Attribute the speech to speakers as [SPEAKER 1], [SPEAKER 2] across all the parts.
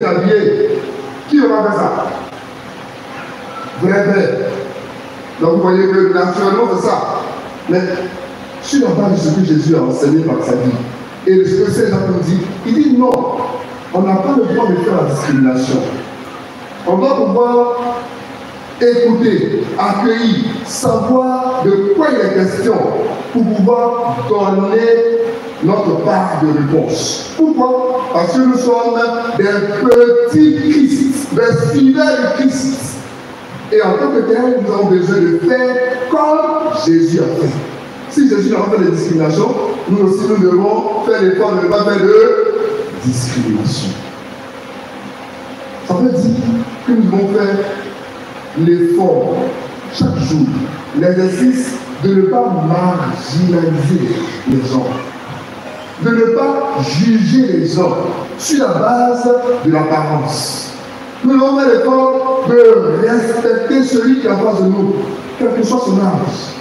[SPEAKER 1] habillé. Qui aura fait ça? Vrai. Donc vous voyez que naturellement c'est ça. Mais sur la base de ce que Jésus a enseigné par sa vie, et ce que Saint Jacques nous dit, il dit non, on n'a pas le droit de faire la discrimination. On doit pouvoir écouter, accueillir, savoir de quoi il est question pour pouvoir donner notre part de réponse. Pourquoi? Parce que nous sommes des petits Christ, des fidèles Christ. Et en tant que tel, nous avons besoin de faire comme Jésus a fait. Si Jésus n'a pas fait de discrimination, nous aussi nous devons faire l'effort de ne pas faire de discrimination. Ça veut dire que nous devons faire l'effort chaque jour, l'exercice de ne pas marginaliser les gens, de ne pas juger les gens sur la base de l'apparence. Nous devons faire l'effort de respecter celui qui est en face de nous, quel que soit son âge,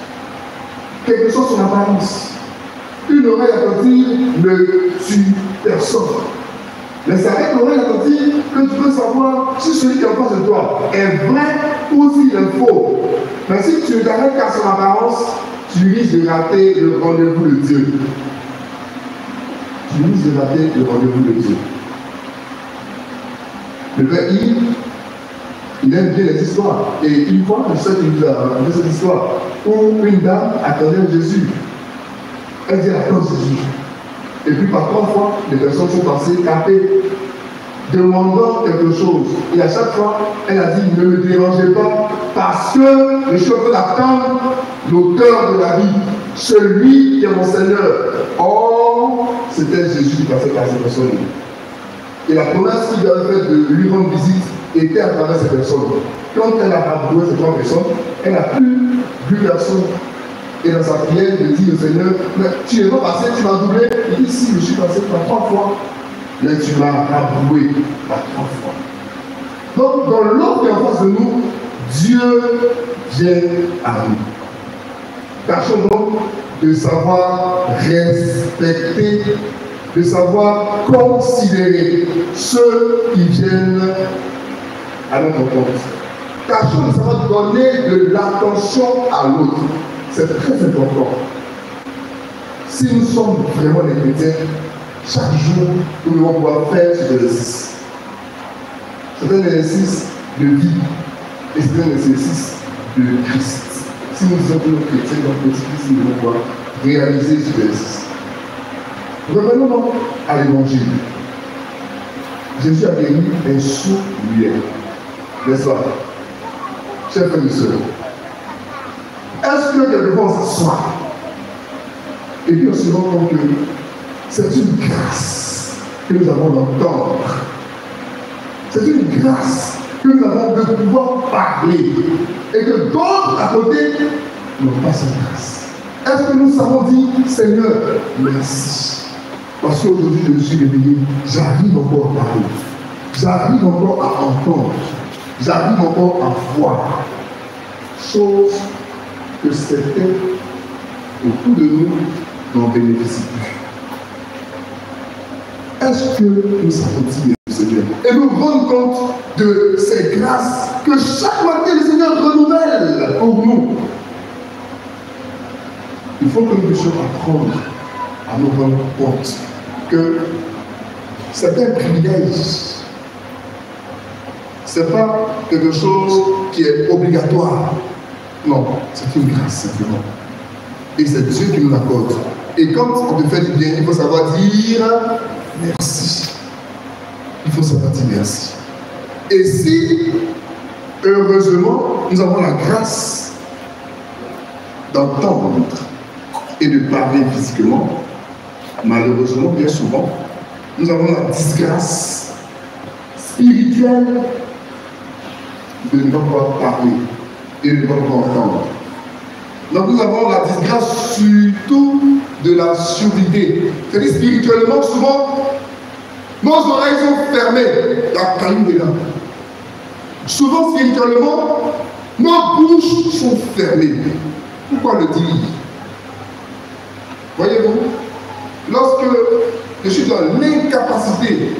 [SPEAKER 1] quelle que soit son apparence. Une oreille attentive ne tue personne. Mais c'est avec l'oreille attentive que tu peux savoir si celui qui est en face de toi est vrai ou s'il est faux. Mais si tu t'arrêtes qu'à son apparence, tu risques de rater le rendez-vous de Dieu. Tu risques de rater le rendez-vous de Dieu. Le père Yves, il aime bien les histoires. Et une fois, je sais qu'il nous a raconté cette histoire où une dame attendait Jésus. Elle dit attends Jésus. Et puis par 3 fois, les personnes sont passées tapées, demandant quelque chose. Et à chaque fois, elle a dit ne me dérangez pas, parce que je suis en train d'attendre l'auteur de la vie, celui qui est mon Seigneur. Or, c'était Jésus qui passait par ces personnes. Et la promesse qu'il avait faite de lui rendre visite était à travers ces personnes. Quand elle a abandonné ces 3 personnes, elle n'a plus vu personne. Et dans sa prière, il dit au Seigneur, mais tu n'es pas passé, tu m'as doublé. Il dit, si, je suis passé par 3 fois. Mais tu m'as rabroué par 3 fois. Donc, dans l'ordre qui est en face de nous, Dieu vient à nous. Tâchons donc de savoir respecter, de savoir considérer ceux qui viennent à notre compte. Tâchons de savoir donner de l'attention à l'autre. C'est très important. Si nous sommes vraiment des chrétiens, chaque jour, nous devons pouvoir faire cet exercice. C'est un exercice de vie et c'est un exercice de Christ. Si nous sommes des chrétiens dans le petit Christ, nous devons pouvoir réaliser cet exercice. Revenons donc à l'évangile. Jésus a guéri un sourd-muet. N'est-ce pas? Chers frères et sœurs, est-ce que quelquefois on s'assoit et puis on se rend compte que c'est une grâce que nous avons d'entendre. C'est une grâce que nous avons de pouvoir parler et que d'autres à côté n'ont pas cette grâce. Est-ce que nous savons dire Seigneur, merci? Parce qu'aujourd'hui je me suis réveillé, j'arrive encore à parler, j'arrive encore à entendre, j'arrive encore à voir. Chose que certains autour de nous n'en bénéficient plus. Est-ce que nous savons dire le Seigneur et nous rendre compte de ces grâces que chaque matin le Seigneur renouvelle pour nous? Il faut que nous puissions apprendre à nous rendre compte que c'est un privilège. Ce n'est pas quelque chose qui est obligatoire. Non, c'est une grâce simplement. Et c'est Dieu qui nous l'accorde. Et quand on te fait du bien, il faut savoir dire merci. Il faut savoir dire merci. Et si, heureusement, nous avons la grâce d'entendre et de parler physiquement, malheureusement, bien souvent, nous avons la disgrâce spirituelle de ne pas pouvoir parler et de ne pas pouvoir entendre. Donc nous avons la disgrâce surtout de la surdité. C'est-à-dire spirituellement, souvent, nos oreilles sont fermées. La caillou est là. Souvent, spirituellement, nos bouches sont fermées. Pourquoi le dire? Voyez-vous, lorsque je suis dans l'incapacité